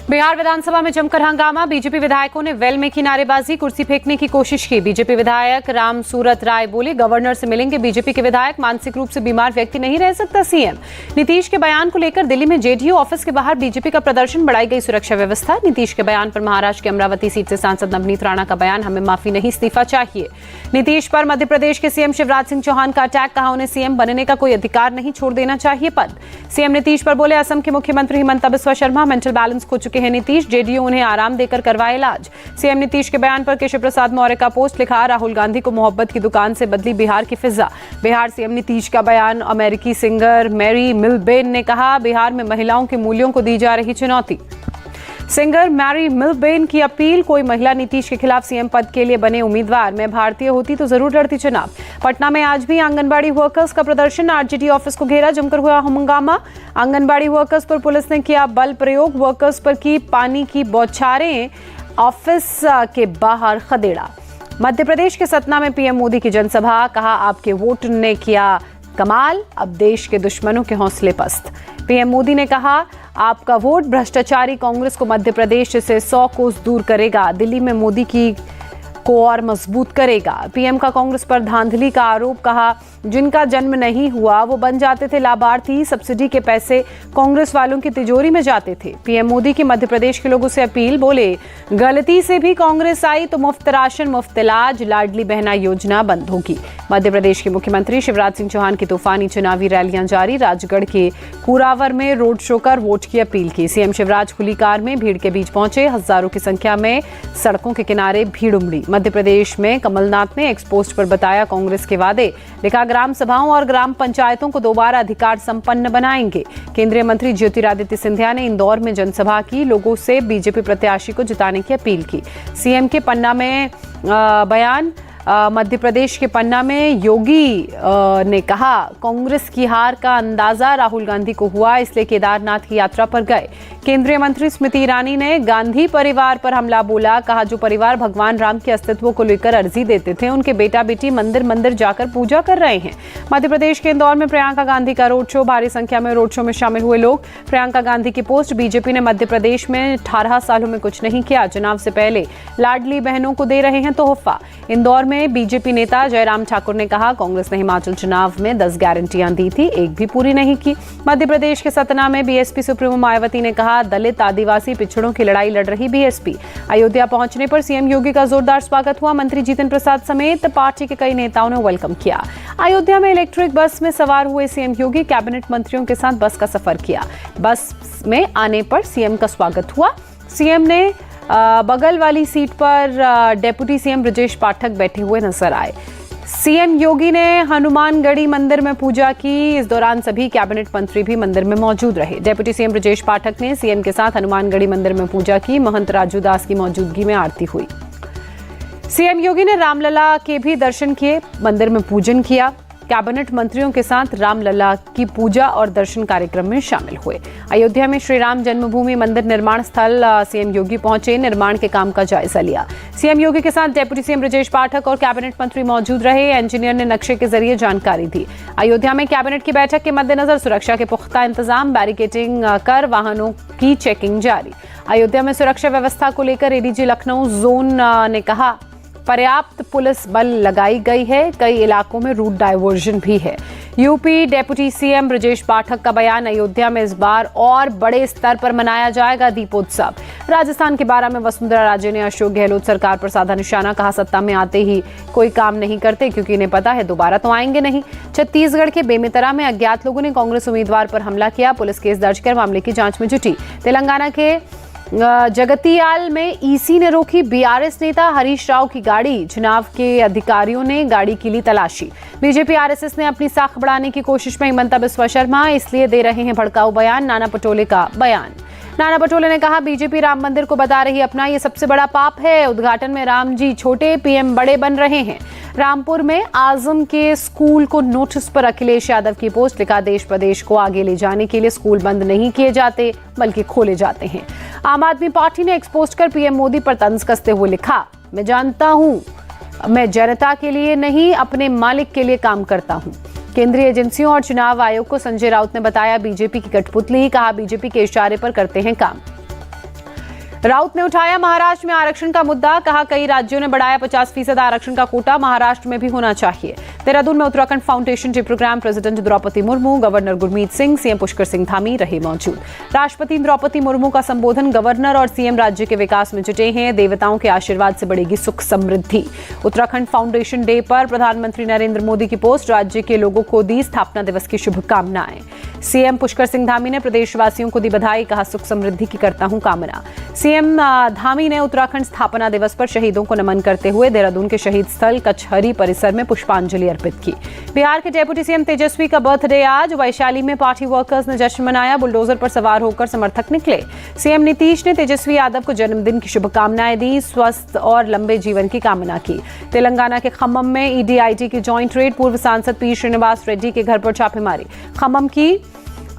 बिहार विधानसभा में जमकर हंगामा। बीजेपी विधायकों ने वेल में की नारेबाजी, कुर्सी फेंकने की कोशिश की। बीजेपी विधायक राम सूरत राय बोले, गवर्नर से मिलेंगे बीजेपी के विधायक, मानसिक रूप से बीमार व्यक्ति नहीं रह सकता सीएम। नीतीश के बयान को लेकर दिल्ली में जेडीयू ऑफिस के बाहर बीजेपी का प्रदर्शन, बढ़ाई गई सुरक्षा व्यवस्था। नीतीश के बयान पर महाराष्ट्र की अमरावती सीट से सांसद नवनीत राणा का बयान, हमें माफी नहीं इस्तीफा चाहिए। नीतीश पर मध्य प्रदेश के सीएम शिवराज सिंह चौहान का अटैक, कहा उन्हें सीएम बनने का कोई अधिकार नहीं, छोड़ देना चाहिए पद। सीएम नीतीश पर बोले, असम के मुख्यमंत्री हिमंता बिस्वा शर्मा मेंटल बैलेंस खो चुके हैं नीतीश, जेडीयू उन्हें आराम देकर करवाए इलाज। सीएम नीतीश के बयान पर केशव प्रसाद मौर्य का पोस्ट लिखा, राहुल गांधी को मोहब्बत की दुकान से बदली बिहार की फिजा। बिहार सीएम नीतीश का बयान, अमेरिकी सिंगर मैरी मिलबेन ने कहा, बिहार में महिलाओं के मूल्यों को दी जा रही चुनौती। सिंगर मैरी मिलबेन की अपील, कोई महिला नीतीश के खिलाफ सीएम पद के लिए बने उम्मीदवार, मैं भारतीय होती तो जरूर लड़ती चुनाव। पटना में आज भी आंगनबाड़ी वर्कर्स का प्रदर्शन, आरजेडी ऑफिस को घेरा, जमकर हुआ हंगामा। आंगनबाड़ी वर्कर्स पर पुलिस ने किया बल प्रयोग, वर्कर्स पर की पानी की बौछारें, ऑफिस के बाहर खदेड़ा। मध्य प्रदेश के सतना में पीएम मोदी की जनसभा, कहा आपके वोट ने किया कमाल, अब देश के दुश्मनों के हौसले पस्त। पीएम मोदी ने कहा, आपका वोट भ्रष्टाचारी कांग्रेस को मध्य प्रदेश से 100 कोस दूर करेगा, दिल्ली में मोदी की को और मजबूत करेगा। पीएम का कांग्रेस पर धांधली का आरोप, कहा जिनका जन्म नहीं हुआ वो बन जाते थे लाभार्थी, सब्सिडी के पैसे कांग्रेस वालों की तिजोरी में जाते थे। पीएम मोदी की मध्य प्रदेश के लोगों से अपील, बोले गलती से भी कांग्रेस आई तो मुफ्त राशन, मुफ्त इलाज, लाडली बहना योजना बंद होगी। मध्य प्रदेश के मुख्यमंत्री शिवराज सिंह चौहान की तूफानी चुनावी रैलियां जारी, राजगढ़ के कुरावर में रोड शो कर वोट की अपील की। सीएम शिवराज खुली कार में भीड़ के बीच पहुंचे, हजारों की संख्या में सड़कों के किनारे भीड़ उमड़ी। मध्य प्रदेश में कमलनाथ ने एक्सपोस्ट पर बताया कांग्रेस के वादे, लिखा ग्राम सभाओं और ग्राम पंचायतों को दोबारा अधिकार संपन्न बनाएंगे। केंद्रीय मंत्री ज्योतिरादित्य सिंधिया ने इंदौर में जनसभा की, लोगों से बीजेपी प्रत्याशी को जिताने की अपील की। सीएम के पन्ना में बयान, मध्य प्रदेश के पन्ना में योगी ने कहा, कांग्रेस की हार का अंदाजा राहुल गांधी को हुआ, इसलिए केदारनाथ की यात्रा पर गए। केंद्रीय मंत्री स्मृति ईरानी ने गांधी परिवार पर हमला बोला, कहा जो परिवार भगवान राम के अस्तित्व को लेकर अर्जी देते थे, उनके बेटा बेटी मंदिर मंदिर जाकर पूजा कर रहे हैं। मध्य प्रदेश के इंदौर में प्रियंका गांधी का रोड शो, भारी संख्या में रोड शो में शामिल हुए लोग। प्रियंका गांधी की पोस्ट, बीजेपी ने मध्य प्रदेश में 18 सालों में कुछ नहीं किया, चुनाव से पहले लाडली बहनों को दे रहे हैं तोहफा। इंदौर में बीजेपी नेता जयराम ठाकुर ने कहा, कांग्रेस ने हिमाचल चुनाव में 10 गारंटियां दी थी, एक भी पूरी नहीं की। मध्य प्रदेश के सतना में बीएसपी सुप्रीमो मायावती ने कहा, दलित आदिवासी पिछड़ों की लड़ाई लड़ रही बीएसपी। अयोध्या पहुंचने पर सीएम योगी का जोरदार स्वागत हुआ, मंत्री जितिन प्रसाद समेत पार्टी के कई नेताओं ने वेलकम किया। अयोध्या में इलेक्ट्रिक बस में सवार हुए सीएम योगी, कैबिनेट मंत्रियों के साथ बस का सफर किया। बस में आने पर सीएम का स्वागत हुआ। सीएम ने बगल वाली सीट पर डेप्यूटी सीएम ब्रजेश पाठक बैठे हुए नजर आए। सीएम योगी ने हनुमानगढ़ी मंदिर में पूजा की, इस दौरान सभी कैबिनेट मंत्री भी मंदिर में मौजूद रहे। डेप्यूटी सीएम ब्रजेश पाठक ने सीएम के साथ हनुमानगढ़ी मंदिर में पूजा की, महंत राजू दास की मौजूदगी में आरती हुई। सीएम योगी ने रामलला के भी दर्शन किए, मंदिर में पूजन किया। कैबिनेट मंत्रियों के साथ रामलला की पूजा और दर्शन कार्यक्रम में शामिल हुए। अयोध्या में श्री राम जन्मभूमि मंदिर निर्माण स्थल सीएम योगी पहुंचे, निर्माण के काम का जायजा लिया। सीएम योगी के साथ डेप्यूटी सीएम ब्रजेश पाठक और कैबिनेट मंत्री मौजूद रहे, इंजीनियर ने नक्शे के जरिए जानकारी दी। अयोध्या में कैबिनेट की बैठक के मद्देनजर सुरक्षा के पुख्ता इंतजाम, बैरिकेडिंग कर वाहनों की चेकिंग जारी। अयोध्या में सुरक्षा व्यवस्था को लेकर एडीजी लखनऊ जोन ने कहा, पर्याप्त पुलिस बल लगाई गई है, कई इलाकों में रूट डायवर्जन भी है। UP deputy CM Brajesh Pathak का बयान, अयोध्या में इस बार और बड़े स्तर पर मनाया जाएगा दीपोत्सव। राजस्थान के बारा में वसुंधरा राजे ने अशोक गहलोत सरकार पर साधा निशाना, कहा सत्ता में आते ही कोई काम नहीं करते क्योंकि इन्हें पता है दोबारा तो आएंगे नहीं। छत्तीसगढ़ के बेमेतरा में अज्ञात लोगों ने कांग्रेस उम्मीदवार पर हमला किया, पुलिस केस दर्ज कर मामले की जांच में जुटी। तेलंगाना के जगतियाल में ईसी ने रोकी बीआरएस नेता हरीश राव की गाड़ी, चुनाव के अधिकारियों ने गाड़ी की ली तलाशी। बीजेपी आरएसएस ने अपनी साख बढ़ाने की कोशिश में हिमंता बिस्वा शर्मा इसलिए दे रहे हैं भड़काऊ बयान, नाना पटोले का बयान। नाना पटोले ने कहा, बीजेपी राम मंदिर को बता रही अपना, ये सबसे बड़ा पाप है। उद्घाटन में राम जी छोटे, पीएम बड़े बन रहे हैं। रामपुर में आजम के स्कूल को नोटिस पर अखिलेश यादव की पोस्ट, लिखा देश प्रदेश को आगे ले जाने के लिए स्कूल बंद नहीं किए जाते बल्कि खोले जाते हैं। आम आदमी पार्टी ने एक्सपोस्ट कर पीएम मोदी पर तंज कसते हुए लिखा, मैं जानता हूं मैं जनता के लिए नहीं अपने मालिक के लिए काम करता हूं। केंद्रीय एजेंसियों और चुनाव आयोग को संजय राउत ने बताया बीजेपी की कठपुतली, कहा बीजेपी के इशारे पर करते हैं काम। राउत ने उठाया महाराष्ट्र में आरक्षण का मुद्दा, कहा कई राज्यों ने बढ़ाया 50% आरक्षण का कोटा, महाराष्ट्र में भी होना चाहिए। देहरादून में Uttarakhand foundation day programme, president Draupadi Murmu, governor Gurmeet Singh, CM Pushkar Singh Dhami रहे मौजूद। राष्ट्रपति द्रौपदी मुर्मू का संबोधन, गवर्नर और सीएम राज्य के विकास में जुटे हैं, देवताओं के आशीर्वाद से बढ़ेगी सुख समृद्धि। उत्तराखंड फाउंडेशन डे पर प्रधानमंत्री नरेंद्र मोदी की पोस्ट, राज्य के लोगों को दी स्थापना दिवस की शुभकामनाएं। सीएम पुष्कर सिंह धामी ने प्रदेशवासियों को दी बधाई, कहा सुख समृद्धि की करता हूं कामना। सीएम धामी ने उत्तराखंड स्थापना दिवस पर शहीदों को नमन करते हुए देहरादून के शहीद स्थल कचहरी परिसर में पुष्पांजलि अर्पित की। बिहार के डेप्यूटी सीएम तेजस्वी का बर्थडे आज, वैशाली में पार्टी वर्कर्स ने जश्न मनाया, बुलडोजर पर सवार होकर समर्थक निकले। सीएम नीतीश ने तेजस्वी यादव को जन्मदिन की शुभकामनाएं दी, स्वस्थ और लंबे जीवन की कामना की। तेलंगाना के खम्मम में ईडी-आईटी की जॉइंट रेड, पूर्व सांसद पी श्रीनिवास रेड्डी के घर पर छापेमारी। खम्मम की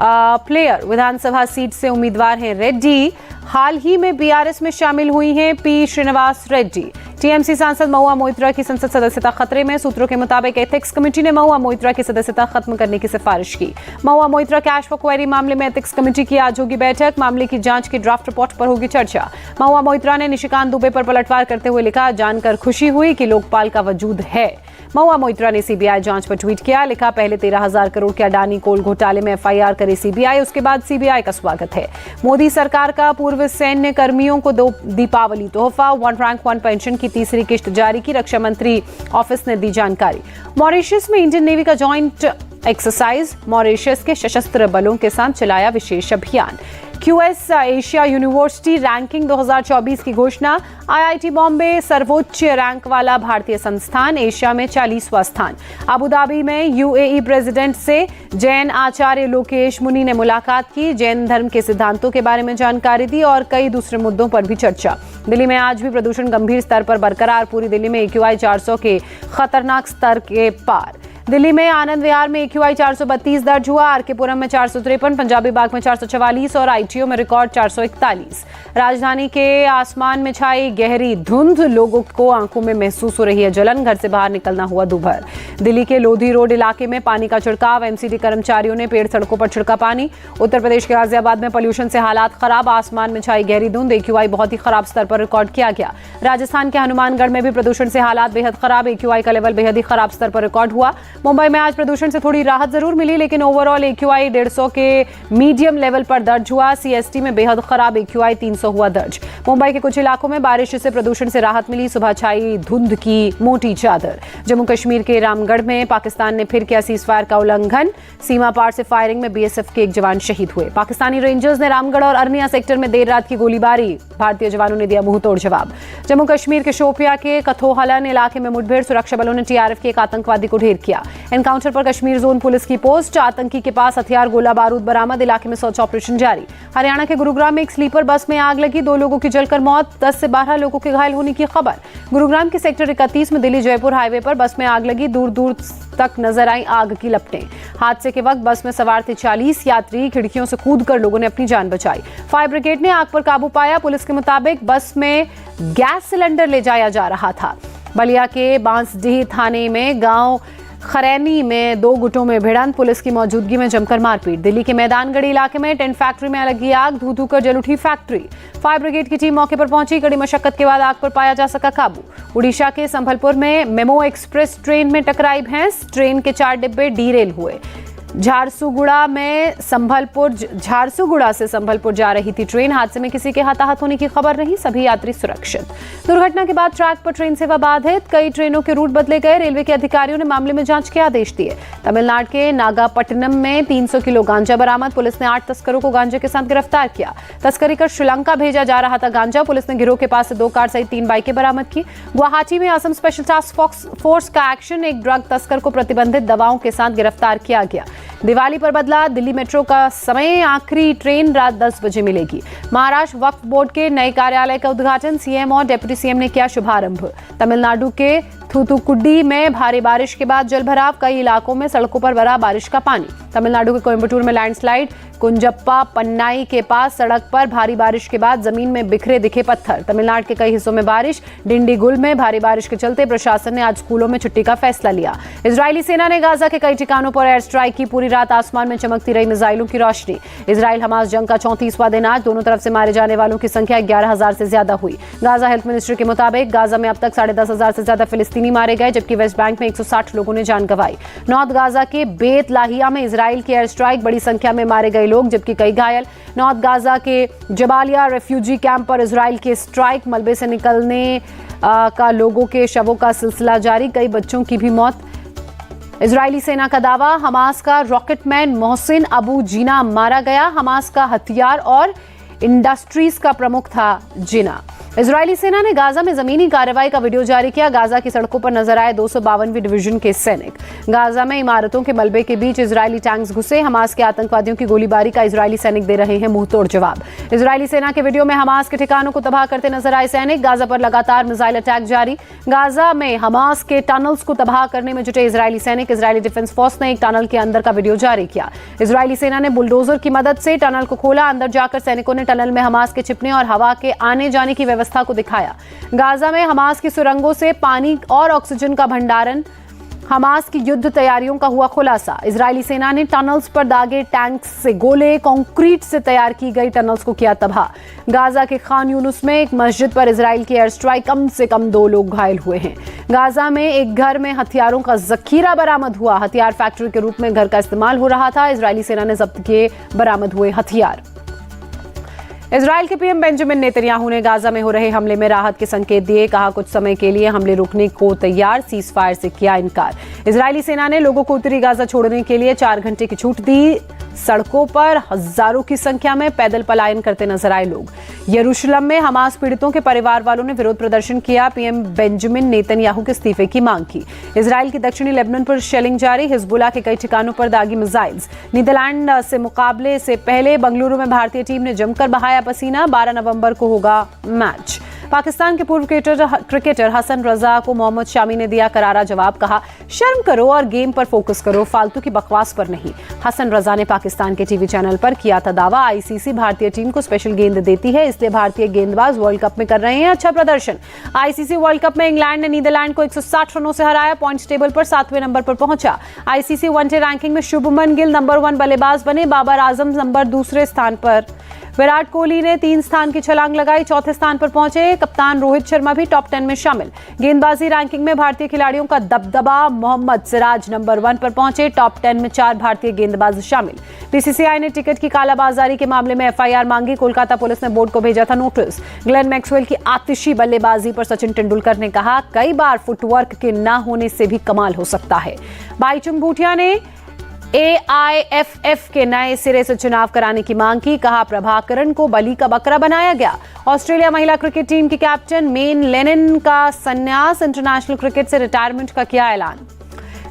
प्लेयर विधानसभा सीट से उम्मीदवार हैं रेड्डी, हाल ही में बीआरएस में शामिल हुई हैं पी श्रीनिवास रेड्डी। टीएमसी सांसद महुआ मोइत्रा की संसद सदस्यता खतरे में, सूत्रों के मुताबिक एथिक्स कमेटी ने महुआ मोइत्रा की सदस्यता खत्म करने की सिफारिश की। Mahua Moitra cash for query मामले में एथिक्स कमेटी की आज होगी बैठक, मामले की जांच की ड्राफ्ट रिपोर्ट पर होगी चर्चा। महुआ मोइत्रा ने निशिकांत दुबे पर पलटवार करते हुए लिखा, जानकर खुशी हुई कि लोकपाल का वजूद है। महुआ मोइत्रा ने सीबीआई जांच पर ट्वीट किया, लिखा पहले 13,000 करोड़ के अडानी कोल घोटाले में एफआईआर करे सीबीआई, उसके बाद सीबीआई का स्वागत है। मोदी सरकार का पूर्व सैन्य कर्मियों को दो दीपावली तोहफा, 1 रैंक 1 पेंशन की तीसरी किश्त जारी की, रक्षा मंत्री ऑफिस ने दी जानकारी। मॉरिशस में इंडियन नेवी का जॉइंट एक्सरसाइज, मॉरिशस के सशस्त्र बलों के साथ चलाया विशेष अभियान। क्यूएस एशिया यूनिवर्सिटी रैंकिंग 2024 की घोषणा, आईआईटी बॉम्बे सर्वोच्च रैंक वाला भारतीय संस्थान, एशिया में 40वां स्थान। अबू धाबी में यूएई प्रेसिडेंट से जैन आचार्य लोकेश मुनि ने मुलाकात की, जैन धर्म के सिद्धांतों के बारे में जानकारी दी और कई दूसरे मुद्दों पर भी चर्चा। दिल्ली में आज भी प्रदूषण गंभीर स्तर पर बरकरार, पूरी दिल्ली में AQI 400 के खतरनाक स्तर के पार। दिल्ली में आनंद विहार में AQI 432 दर्ज हुआ, आरकेपुरम में 453, पंजाबी बाग में 444 और आईटीओ में रिकॉर्ड 441। राजधानी के आसमान में छाई गहरी धुंध, लोगों को आंखों में महसूस हो रही है जलन, घर से बाहर निकलना हुआ दूभर। दिल्ली के लोधी रोड इलाके में पानी का छिड़काव, एमसीडी कर्मचारियों ने पेड़ सड़कों पर छिड़का पानी। उत्तर प्रदेश के गाजियाबाद में पॉल्यूशन से हालात खराब, आसमान में छाई गहरी धुंध, AQI बहुत ही खराब स्तर पर रिकॉर्ड किया गया। राजस्थान के हनुमानगढ़ में भी प्रदूषण से हालात बेहद खराब, AQI का लेवल बेहद ही खराब स्तर पर रिकॉर्ड हुआ। मुंबई में आज प्रदूषण से थोड़ी राहत जरूर मिली, लेकिन ओवरऑल AQI 150 के मीडियम लेवल पर दर्ज हुआ। CST में बेहद खराब AQI 300 हुआ दर्ज। मुंबई के कुछ इलाकों में बारिश से प्रदूषण से राहत मिली, सुबह छाई धुंध की मोटी चादर। जम्मू कश्मीर के रामगढ़ में पाकिस्तान ने फिर किया सीजफायर का उल्लंघन, सीमा पार से फायरिंग में BSF के एक जवान शहीद हुए। पाकिस्तानी रेंजर्स ने रामगढ़ और अरनिया सेक्टर में देर रात की गोलीबारी, भारतीय जवानों ने दिया मुंहतोड़ जवाब। जम्मू कश्मीर के शोपिया के कथोहलन इलाके में मुठभेड़, सुरक्षा बलों ने TRF के एक आतंकवादी को ढेर किया। एनकाउंटर पर कश्मीर जोन पुलिस की पोस्ट, आतंकी के पास हथियार गोला बारूद बरामद, इलाके में सर्च ऑपरेशन जारी। हरियाणा के गुरुग्राम में एक स्लीपर बस में आग लगी, 2 लोगों की जलकर मौत, 10 से 12 लोगों के घायल होने की खबर। गुरुग्राम के सेक्टर 31 में दिल्ली जयपुर हाईवे पर बस में आग लगी, दूर दूर तक नजर आई आग की लपटें। हादसे के वक्त बस में सवार थे 40 यात्री, खिड़कियों से कूदकर लोगों ने अपनी जान बचाई। फायर ब्रिगेड ने आग पर काबू पाया। पुलिस के मुताबिक बस में गैस सिलेंडर ले जाया जा रहा था। बलिया के बांसडीह थाने में गांव खरैनी में 2 गुटों में भिड़ंत, पुलिस की मौजूदगी में जमकर मारपीट। दिल्ली के मैदानगढ़ी इलाके में टेंट फैक्ट्री में लगी आग, धू धू कर जल उठी फैक्ट्री। फायर ब्रिगेड की टीम मौके पर पहुंची, कड़ी मशक्कत के बाद आग पर पाया जा सका काबू। उड़ीसा के संभलपुर में मेमो एक्सप्रेस ट्रेन में टकराई भैंस, ट्रेन के 4 डिब्बे डीरेल हुए। झारसुगुड़ा से संभलपुर जा रही थी ट्रेन, हादसे में किसी के हताहत होने की खबर नहीं, सभी यात्री सुरक्षित। दुर्घटना के बाद ट्रैक पर ट्रेन सेवा बाधित, कई ट्रेनों के रूट बदले गए। रेलवे के अधिकारियों ने मामले में जांच के आदेश दिए। तमिलनाडु के नागापट्टिनम में 300 किलो गांजा बरामद, पुलिस ने 8 तस्करों को गांजे के साथ गिरफ्तार किया। तस्करी कर श्रीलंका भेजा जा रहा था गांजा, पुलिस ने गिरोह के पास से 2 कार सहित 3 बाइकें बरामद की। गुवाहाटी में असम स्पेशल टास्क फोर्स का एक्शन, एक ड्रग तस्कर को प्रतिबंधित दवाओं के साथ गिरफ्तार किया गया। दिवाली पर बदला दिल्ली मेट्रो का समय, आखिरी ट्रेन रात 10 बजे मिलेगी। महाराष्ट्र वक्फ बोर्ड के नए कार्यालय का उद्घाटन, सीएम और डिप्टी सीएम ने किया शुभारंभ। तमिलनाडु के थूथुकुडी में भारी बारिश के बाद जलभराव, कई इलाकों में सड़कों पर भरा बारिश का पानी। तमिलनाडु के कोयम्बटूर में लैंडस्लाइड, कुंजप्पा पन्नाई के पास सड़क पर भारी बारिश के बाद जमीन में बिखरे दिखे पत्थर। तमिलनाडु के कई हिस्सों में बारिश, डिंडीगुल में भारी बारिश के चलते प्रशासन ने आज स्कूलों में छुट्टी का फैसला लिया। इजरायली सेना ने गाजा के कई ठिकानों पर एयर स्ट्राइक की, पूरी रात आसमान में चमकती रही मिसाइलों की रोशनी। इजराइल हमास जंग का 34वां दिन आज, दोनों तरफ से मारे जाने वालों की संख्या 11,000 से ज्यादा हुई। गाजा हेल्थ मिनिस्ट्री के मुताबिक गाजा में अब तक 10,500 से ज्यादा फिलिस्तीनी मारे गए, जबकि वेस्ट बैंक में 160 लोगों ने जान गंवाई। नॉर्थ गाजा के बेत लाहिया में इजराइल की एयर स्ट्राइक, बड़ी संख्या में मारे गए लोग जबकि कई घायल। नॉर्थ गाजा के जबालिया रेफ्यूजी कैंप पर इजराइल की स्ट्राइक, मलबे से निकलने का लोगों के शवों का सिलसिला जारी, कई बच्चों की भी मौत। इजरायली सेना का दावा, हमास का रॉकेटमैन मोहसिन अबू जीना मारा गया। हमास का हथियार और इंडस्ट्रीज का प्रमुख था जिना। इजरायली सेना ने गाजा में जमीनी कार्रवाई का वीडियो जारी किया। गाजा की सड़कों पर नजर आए 252वीं डिवीजन के सैनिक। गाजा में इमारतों के मलबे के बीच इजरायली टैंक्स घुसे। हमास के आतंकवादियों की गोलीबारी का इजरायली सैनिक दे रहे हैं मुंहतोड़ जवाब। इजरायली सेना के वीडियो में हमास के ठिकानों को तबाह करते नजर आए सैनिक। गाजा पर लगातार मिसाइल अटैक जारी। गाजा में हमास के टनल्स को तबाह करने में जुटे इजरायली सैनिक। इजरायली डिफेंस फोर्स ने एक टनल के अंदर का वीडियो जारी किया। इजरायली सेना ने बुलडोजर की मदद से टनल को खोला। अंदर जाकर सैनिकों ने टनल में हमास के छिपने और हवा के आने जाने की व्यवस्था को दिखाया। गाजा में हमास की सुरंगों से पानी और ऑक्सीजन का भंडारण, हमास की युद्ध तैयारियों का हुआ खुलासा। इजरायली सेना ने टनल्स पर दागे टैंक्स से गोले, कंक्रीट से तैयार की गई टनल्स को किया तबाह। गाजा के खान यूनुस में एक मस्जिद पर इजराइल की एयर स्ट्राइक, कम से कम 2 लोग घायल हुए हैं। गाजा में एक घर में हथियारों का जखीरा बरामद हुआ। हथियार फैक्ट्री के रूप में घर का इस्तेमाल हो रहा था। इजरायली सेना ने जब्त किए बरामद हुए हथियार। इजराइल के पीएम बेंजामिन नेतन्याहू ने गाजा में हो रहे हमले में राहत के संकेत दिए। कहा, कुछ समय के लिए हमले रुकने को तैयार, सीज फायर से किया इनकार। इजरायली सेना ने लोगों को उत्तरी गाजा छोड़ने के लिए 4 घंटे की छूट दी। सड़कों पर हजारों की संख्या में पैदल पलायन करते नजर आए लोग। यरूशलेम में हमास पीड़ितों के परिवार वालों ने विरोध प्रदर्शन किया। पीएम बेंजामिन नेतन्याहू के इस्तीफे की मांग की। इजराइल की दक्षिणी लेबनान पर शेलिंग जारी। हिजबुल्लाह के कई ठिकानों पर दागी मिसाइल्स। नीदरलैंड से मुकाबले से पहले बंगलुरु में भारतीय टीम ने जमकर बहाया पसीना। 12 नवंबर को होगा मैच। पाकिस्तान के पूर्व क्रिकेटर हसन रजा को मोहम्मद शामी ने दिया करारा जवाब। कहा, शर्म करो और गेम पर फोकस करो, फालतू की बकवास पर नहीं। हसन रजा ने पाकिस्तान के टीवी चैनल पर किया था दावा, आईसीसी भारतीय टीम को स्पेशल गेंद देती है, इसलिए भारतीय गेंदबाज वर्ल्ड कप में कर रहे हैं अच्छा प्रदर्शन। आईसीसी वर्ल्ड कप में इंग्लैंड ने नीदरलैंड को 160 रनों से हराया। पॉइंट्स टेबल पर 7वें नंबर पर पहुंचा। आईसीसी वनडे रैंकिंग में शुभमन गिल नंबर 1 बल्लेबाज बने। बाबर आजम नंबर 2 स्थान पर। विराट कोहली ने 3 स्थान की छलांग लगाई, 4थे स्थान पर पहुंचे। कप्तान रोहित शर्मा भी टॉप 10 में शामिल। गेंदबाजी रैंकिंग में भारतीय खिलाड़ियों का दबदबा, मोहम्मद सिराज नंबर 1 पर पहुंचे। टॉप 10 में 4 भारतीय गेंदबाज शामिल। बीसीसीआई ने टिकट की कालाबाजारी के मामले में एफआईआर मांगी। कोलकाता पुलिस ने बोर्ड को भेजा था नोटिस। ग्लेन मैक्सवेल की आतिशी बल्लेबाजी पर सचिन तेंदुलकर ने कहा, कई बार फुटवर्क के न होने से भी कमाल हो सकता है। बाईचुंग भूटिया ने एआईएफएफ के नए सिरे से चुनाव कराने की मांग की। कहा, प्रभाकरण को बलि का बकरा बनाया गया। ऑस्ट्रेलिया महिला क्रिकेट टीम की कैप्टन मेन लेनिन का संन्यास। इंटरनेशनल क्रिकेट से रिटायरमेंट का किया ऐलान।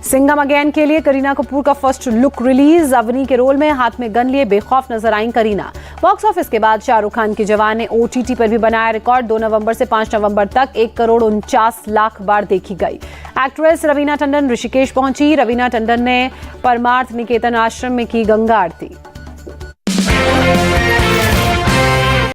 सिंघम अगेन के लिए करीना कपूर का फर्स्ट लुक रिलीज। अवनी के रोल में हाथ में गन लिए बेखौफ नजर आईं करीना। बॉक्स ऑफिस के बाद शाहरुख खान की जवान ने ओटीटी पर भी बनाया रिकॉर्ड। 2 नवंबर से 5 नवंबर तक 1,49,00,000 बार देखी गई। एक्ट्रेस रवीना टंडन ऋषिकेश पहुंची। रवीना टंडन ने परमार्थ निकेतन आश्रम में की गंगा आरती।